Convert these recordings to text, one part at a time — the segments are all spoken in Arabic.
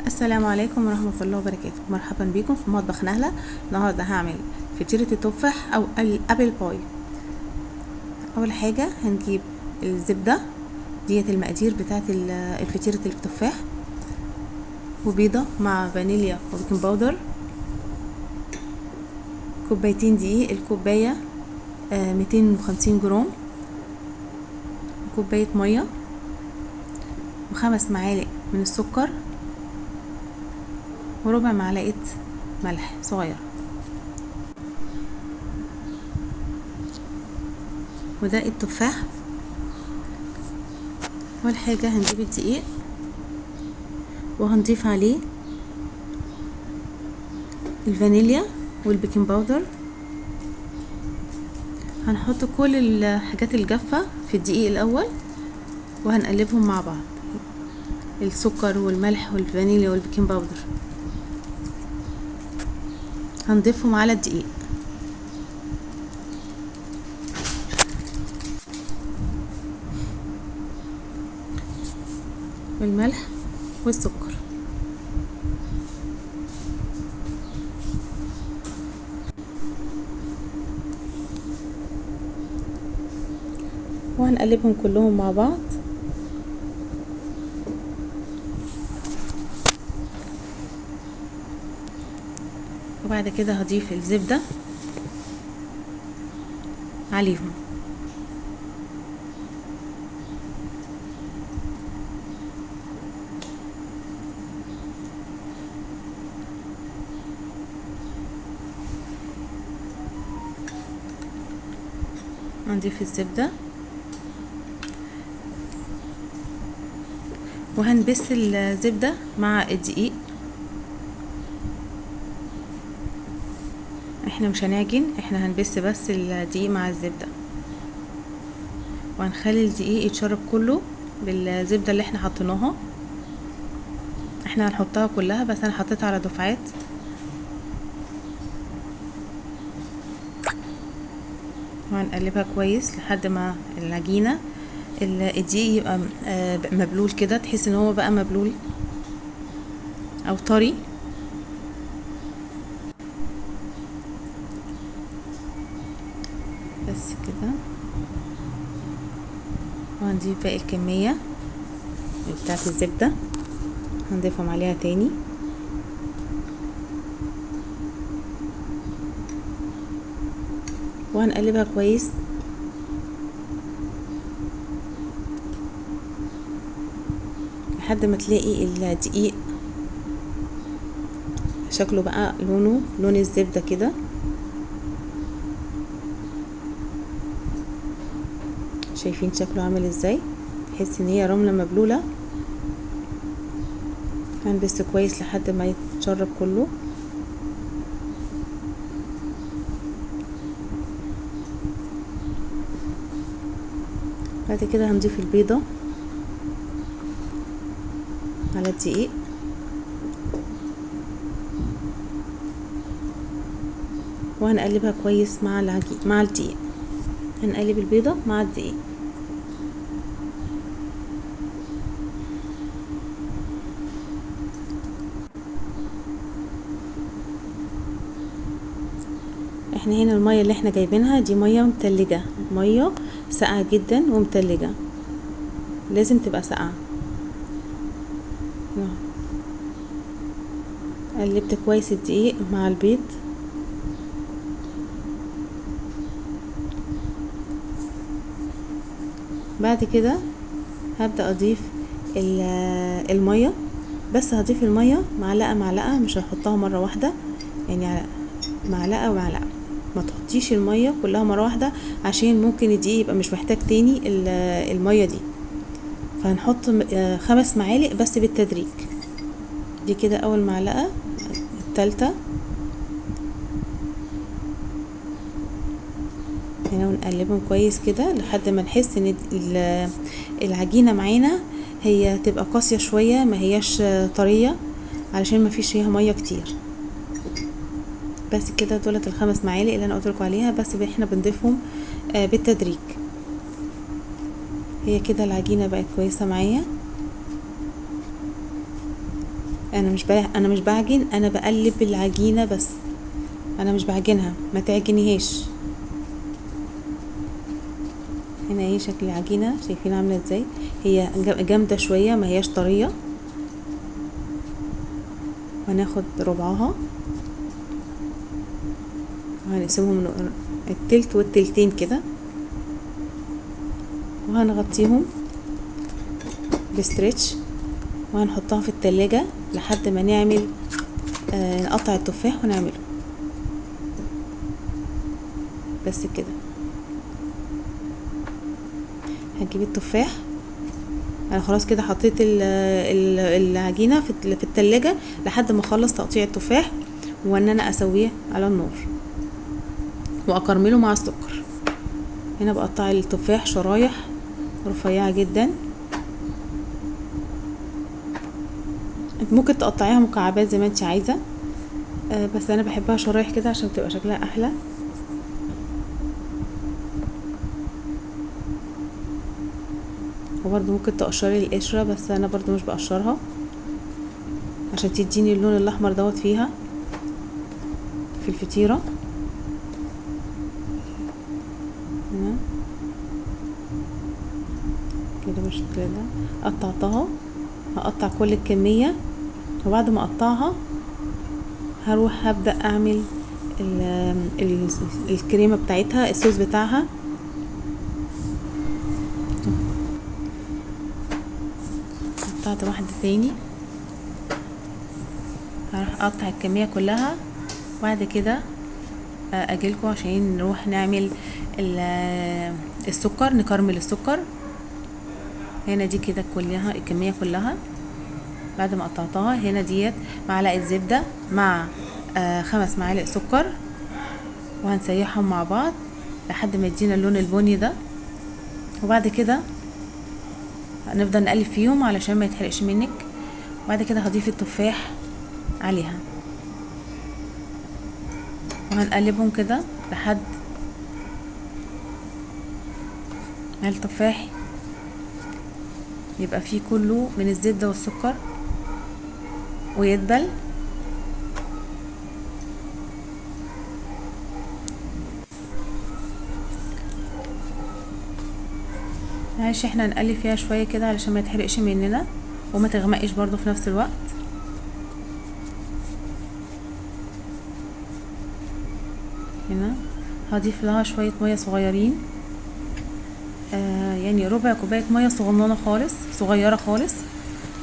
السلام عليكم ورحمة الله وبركاته. مرحبا بكم في مطبخ نهلة. النهاردة هعمل فطيرة التفاح او الابل باي. اول حاجة هنجيب الزبدة ديت المقادير بتاعت الفطيرة التفاح، وبيضة مع فانيليا وبيكنج باودر، كوبايتين دقيق، الكوباية 250 جرام، كوباية مية، و5 معالق من السكر، وربع معلقة ملح صغير. وده التفاح. اول حاجة هنجيب الدقيق وهنضيف عليه الفانيليا والبيكنج باودر. هنحط كل الحاجات الجافة في الدقيق الاول وهنقلبهم مع بعض، السكر والملح والفانيليا والبيكنج باودر هنضيفهم على الدقيق. والملح والسكر. وهنقلبهم كلهم مع بعض. وبعد كده هضيف الزبدة عليهم. هنضيف الزبدة وهنبس الزبدة مع الدقيق. احنا مش هنعجن، احنا هنبس بس الدقيق مع الزبدة، وهنخلي الدقيق يتشرب كله بالزبدة اللي احنا حطيناها. احنا هنحطها كلها بس انا حطيتها على دفعات. وهنقلبها كويس لحد ما العجينة الدقيق يبقى مبلول كده، تحس ان هو بقى مبلول او طري. بس كده. وهنضيف باقي الكمية بتاعت الزبدة، هنضيفهم عليها تاني. وهنقلبها كويس لحد ما تلاقي الدقيق شكله بقى لونه لون الزبدة كده. شايفين شكله عامل ازاي؟ تحس ان هي رملة مبلولة. هنبس كويس لحد ما يتشرب كله. بعد كده هنضيف البيضة على الدقيق. وهنقلبها كويس مع مع الدقيق. هنقلب البيضة مع الدقيق. احنا هنا المية اللي احنا جايبينها دي مية متلجة، مية ساقعة جدا ومتلجة، لازم تبقى ساقعة. قلبت كويس الدقيق مع البيض. بعد كده هبدأ اضيف المية، بس هضيف المية معلقة معلقة، مش هحطها مرة واحدة، يعني معلقة ومعلقة. ما تحطيش المية كلها مرة واحدة عشان ممكن الدقيق يبقى مش محتاج تاني المية دي. فهنحط 5 معالق بس بالتدريج. دي كده اول معلقة، التالتة هنا، ونقلبهم كويس كده لحد ما نحس ان العجينة معانا هي تبقى قاسية شوية، ما هياش طرية، علشان ما فيش فيها مية كتير. بس كده دولت ال5 معالق اللي انا قلتلكوا عليها، بس احنا بنضيفهم بالتدريج. هي كده العجينة بقت كويسة معايا. انا مش بعجن، انا بقلب العجينه بس، انا مش بعجنها، ما تعجنيهاش. هنا اهي شكل العجينه، شايفين عامله ازاي؟ هي جامده شويه، ما هياش طريه. وهناخد ربعها وهنقسمهم التلت والتلتين كده، وهنغطيهم بستريتش، وهنحطها في التلاجة لحد ما نعمل نقطع التفاح ونعمله. بس كده. هنجيب التفاح، انا خلاص كده حطيت العجينه في التلاجة لحد ما اخلص تقطيع التفاح، وان انا اسويه على النار واكرمله مع السكر. هنا بقطع التفاح شرايح رفيعه جدا، ممكن تقطعيها مكعبات زي ما انت عايزه، بس انا بحبها شرايح كده عشان تبقى شكلها احلى. وبرده ممكن تقشري القشره، بس انا برضو مش بقشرها عشان تديني اللون الاحمر دوت فيها في الفطيره. هنا كده بالشكل ده قطعتها. هقطع كل الكميه، وبعد ما اقطعها هروح هبدأ اعمل الكريمة بتاعتها، الصوص بتاعها. قطعت واحدة تاني، هروح اقطع الكمية كلها، وبعد كده اجيلكوا عشان نروح نعمل السكر، نكرمل السكر. هنا دي كده كلها الكمية كلها بعد ما قطعتها. هنا ديت معلقة زبدة مع 5 معالق سكر، وهنسيحهم مع بعض لحد ما يدينا اللون البني ده. وبعد كده هنفضل نقلب فيهم علشان ما يتحرقش منك. وبعد كده هضيف التفاح عليها، وهنقلبهم كده لحد ما التفاح يبقى فيه كله من الزبدة والسكر ويدبل. معلش احنا هنقلب فيها شوية كده علشان ما يتحرقش مننا وما تغمقش برضو في نفس الوقت. هنا هضيف لها شوية مية صغيرين، يعني ربع كوباية مية صغننة خالص، صغيرة خالص.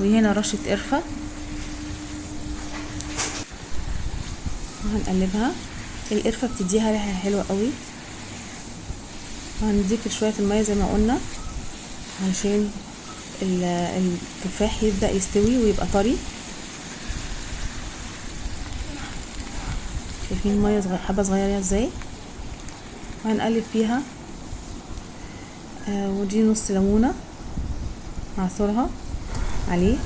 وهنا رشة قرفة، وهنقلبها. القرفة بتديها ريحة حلوة قوي. وهنضيف شوية المية زي ما قلنا علشان التفاح يبدأ يستوي ويبقى طري. شايفين المية حبة صغيرة ازاي؟ وهنقلب فيها. ودي نص ليمونة هعصرها عليه.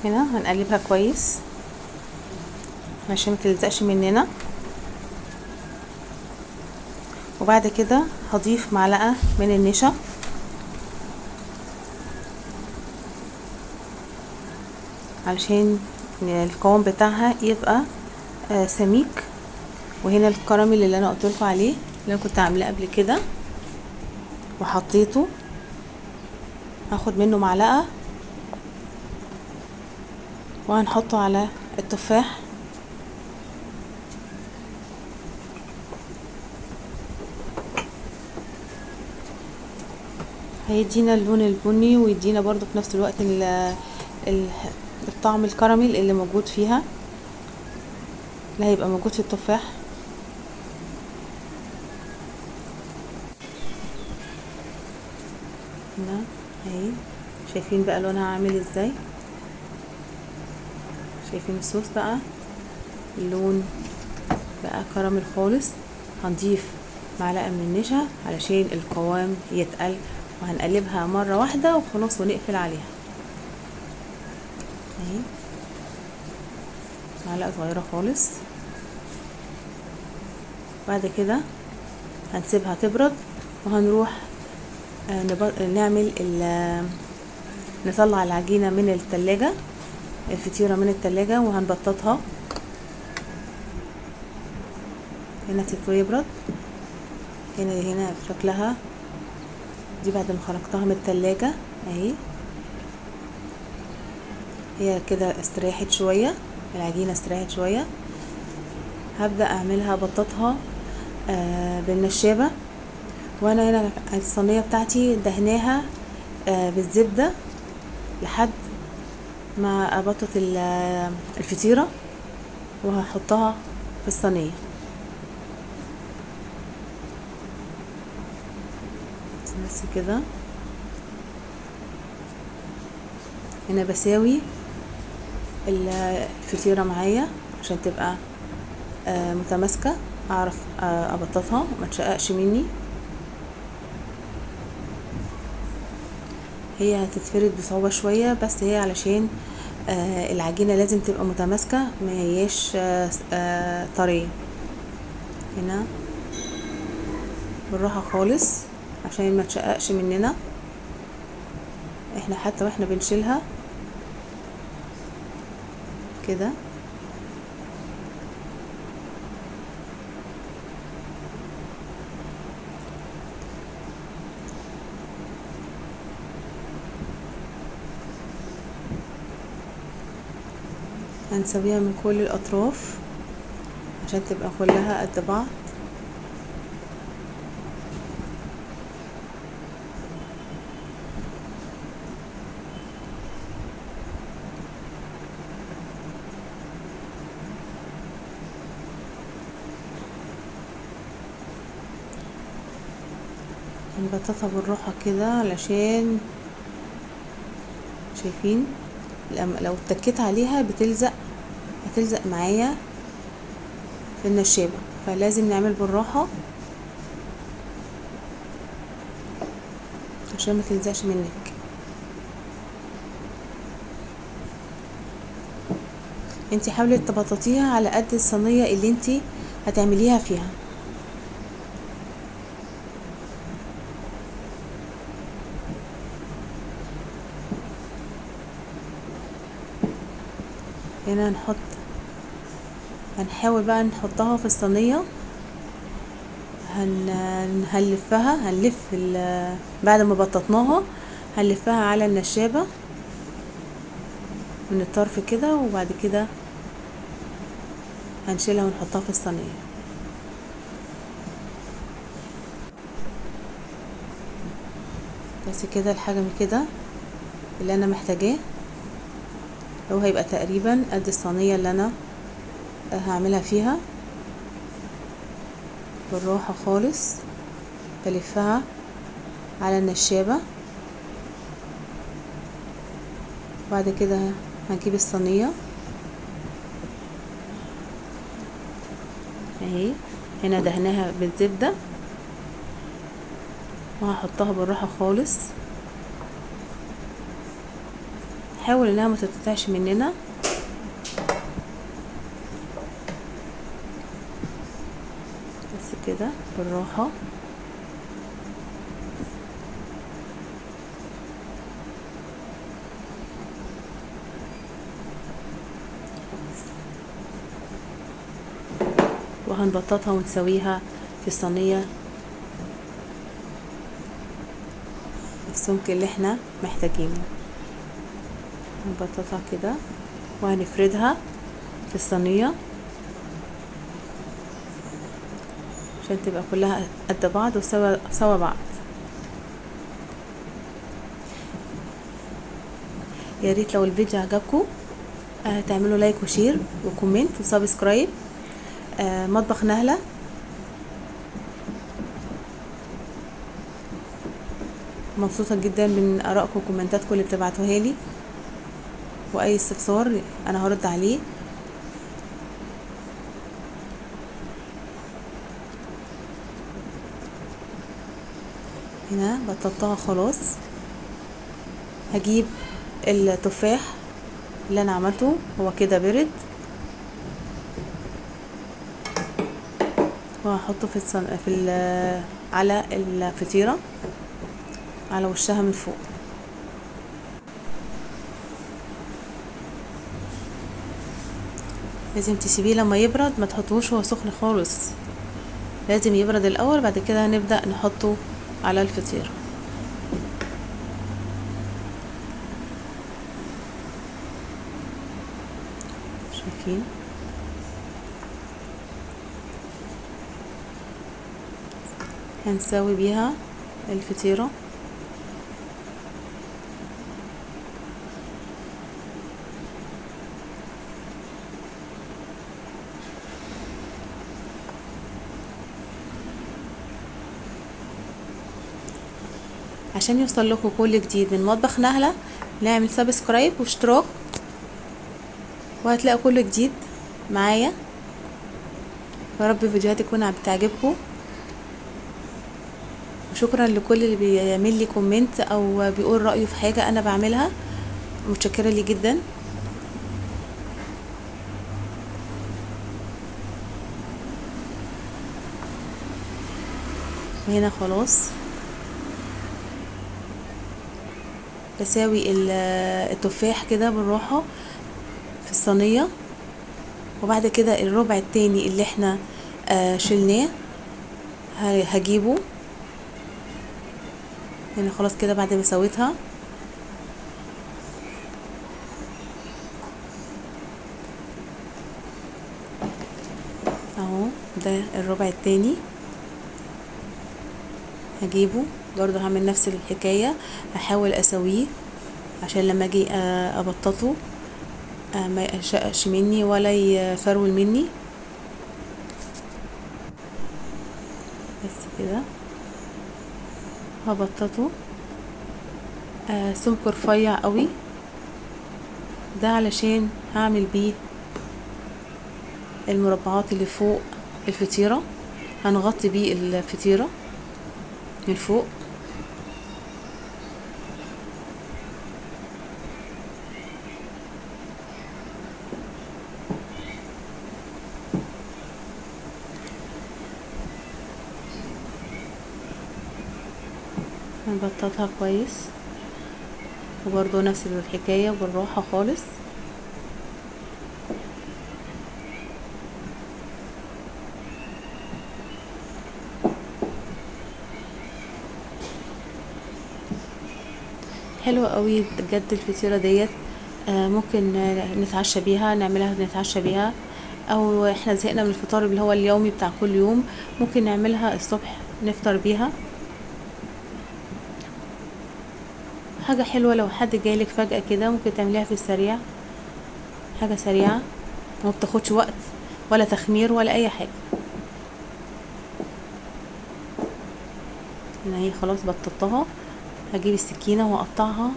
هنا هنقلبها كويس عشان ما تلزقش مننا. وبعد كده هضيف معلقة من النشا، علشان القوام بتاعها يبقى سميك. وهنا الكراميل اللي انا قلتلكوا عليه، اللي انا كنت عاملاه قبل كده وحطيته، هاخد منه معلقة وهنحطه على التفاح. هيدينا اللون البني، ويدينا برضو في نفس الوقت الطعم الكراميل اللي موجود فيها، اللي هيبقى موجود في التفاح. هنا اهي شايفين بقى لونها عامل ازاي؟ شايفين الصوص بقى، اللون بقى كراميل خالص. هنضيف معلقة من النشا علشان القوام يتقل، وهنقلبها مرة واحدة وخلاص ونقفل عليها. اهي معلقة صغيرة خالص. بعد كده هنسيبها تبرد، وهنروح نعمل نطلع العجينة من التلاجة الفطيرة من التلاجة وهنبططها. هنا سيبه يبرد. هنا شكلها دي بعد ما خرجتها من التلاجة اهي، هي كده استريحت شوية، العجينة استريحت شوية. هبدأ اعملها بططها بالنشابة. وانا هنا الصينية بتاعتي دهناها بالزبدة لحد ما ابطط الفطيرة وهحطها في الصينية. بس كده. هنا بساوي الفطيرة معايا عشان تبقى متماسكة، اعرف ابططها ما تشققش مني. هي هتتفرد بصعوبة شوية، بس هي علشان العجينة لازم تبقى متماسكة، ما هياش طرية. هنا بالراحة خالص عشان ما تشققش مننا. احنا حتى واحنا بنشيلها كده هنسويها من كل الاطراف عشان تبقى كلها قد بعض. هنبططها بالراحة كده علشان شايفين لو اتكيت عليها هتلزق معايا في النشابة، فلازم نعمل بالراحة عشان ما تلزقش منك. انتي حاولي تبططيها على قد الصينية اللي انتي هتعمليها فيها. هنا هنحاول بقى نحطها في الصينية. هنلف بعد ما بططناها هنلفها على النشابة من الطرف كده، وبعد كده هنشيلها ونحطها في الصينية. بس كده الحجم كده اللي انا محتاجاه، لو هيبقى تقريبا قد الصينية اللي انا هعملها فيها. بالراحة خالص بلفها على النشابة. بعد كده هجيب الصينية اهي، هنا دهناها بالزبدة وهحطها بالراحة خالص. حاول انها ما تتقطعش مننا. بس كده بالراحة. وهنبططها ونسويها في الصينية السمك اللي احنا محتاجينه. هنبططها كده وهنفردها في الصينية عشان تبقى كلها قد بعض وسوا بعض. يا ريت لو الفيديو عجبكم تعملوا لايك وشير وكومنت وسبسكرايب. مطبخ نهلة. مبسوطة جدا من ارائكم وكومنتاتكم اللي بتبعتوها لي، واي استفسار انا هرد عليه. هنا بططتها خلاص. هجيب التفاح اللي انا عملته، هو كده برد، وهحطه على الفطيرة على وشها من فوق. لازم تسيبيه لما يبرد، ما تحطوش هو سخن خالص، لازم يبرد الاول، بعد كده نبدأ نحطه على الفطير. شايفين؟ هنسوي بيها الفطيرة. عشان يوصل لكم كل جديد من مطبخ نهلة، نعمل سبسكرايب واشتراك، وهتلاقوا كل جديد معايا. يا رب فيديوهاتي تكون بتعجبكم، وشكرا لكل اللي بيعمل لي كومنت او بيقول رأيه في حاجة انا بعملها، متشكرة لي جدا. وهنا خلاص بساوي التفاح كده بالراحة في الصينية، وبعد كده الربع التاني اللي احنا شلناه هجيبه هنا خلاص كده بعد ما سويتها. اهو ده الربع التاني هجيبه برضو، هعمل نفس الحكاية، هحاول اسويه عشان لما اجي ابططه ما يقشقش مني ولا يفرول مني. بس كده هبططه سمك رفيع قوي، ده علشان هعمل بيه المربعات اللي فوق الفطيرة، هنغطي بيه الفطيرة من فوق. هنبططها كويس، وبرضو نفس الحكاية بالراحة خالص. حلوة قوي بجد الفطيرة ديت، ممكن نتعشى بيها، نعملها نتعشى بيها، او احنا زهقنا من الفطار اللي هو اليومي بتاع كل يوم، ممكن نعملها الصبح نفطر بيها. حاجة حلوة لو حد جايلك فجأة كده، ممكن تعمليها في السريع، حاجة سريعة وما بتاخدش وقت ولا تخمير ولا اي حاجة. هنا هي خلاص بططتها، هجيب السكينة واقطعها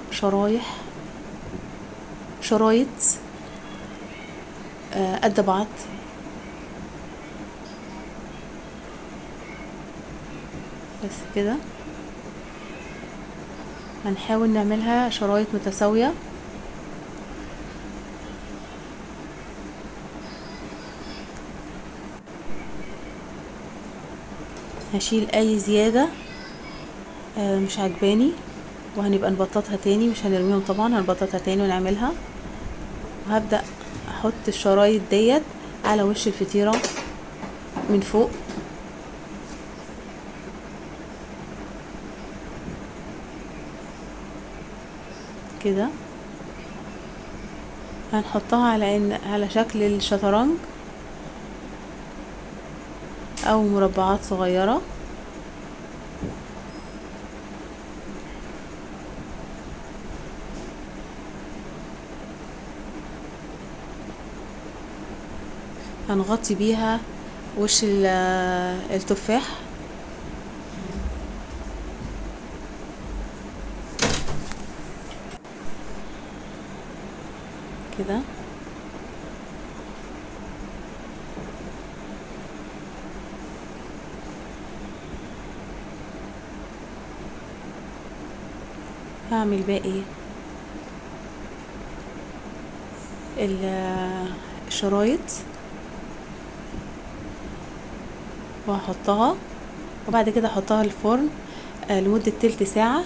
شرايط قد بعض. بس كده هنحاول نعملها شرايط متساوية. هشيل اي زيادة مش عجباني، وهنبقى نبططها تاني، مش هنرميهم طبعا، هنبططها تاني ونعملها. وهبدأ احط الشرايط ديت على وش الفطيرة من فوق كده، هنحطها على شكل الشطرنج او مربعات صغيرة. هنغطي بيها وش التفاح كده. هعمل باقي الشرايط وهحطها، وبعد كده احطها الفرن لمدة تلت ساعة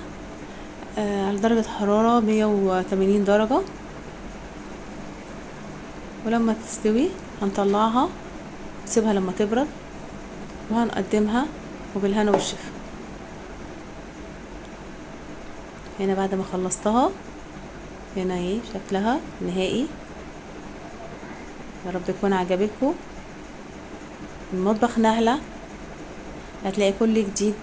على درجة حرارة 180 درجة. ولما تستوي هنطلعها نسيبها لما تبرد وهنقدمها وبالهنا والشفا. هنا بعد ما خلصتها هنا اهي شكلها نهائي. يا رب يكون عجبكم. المطبخ نهلة هتلاقي كل جديد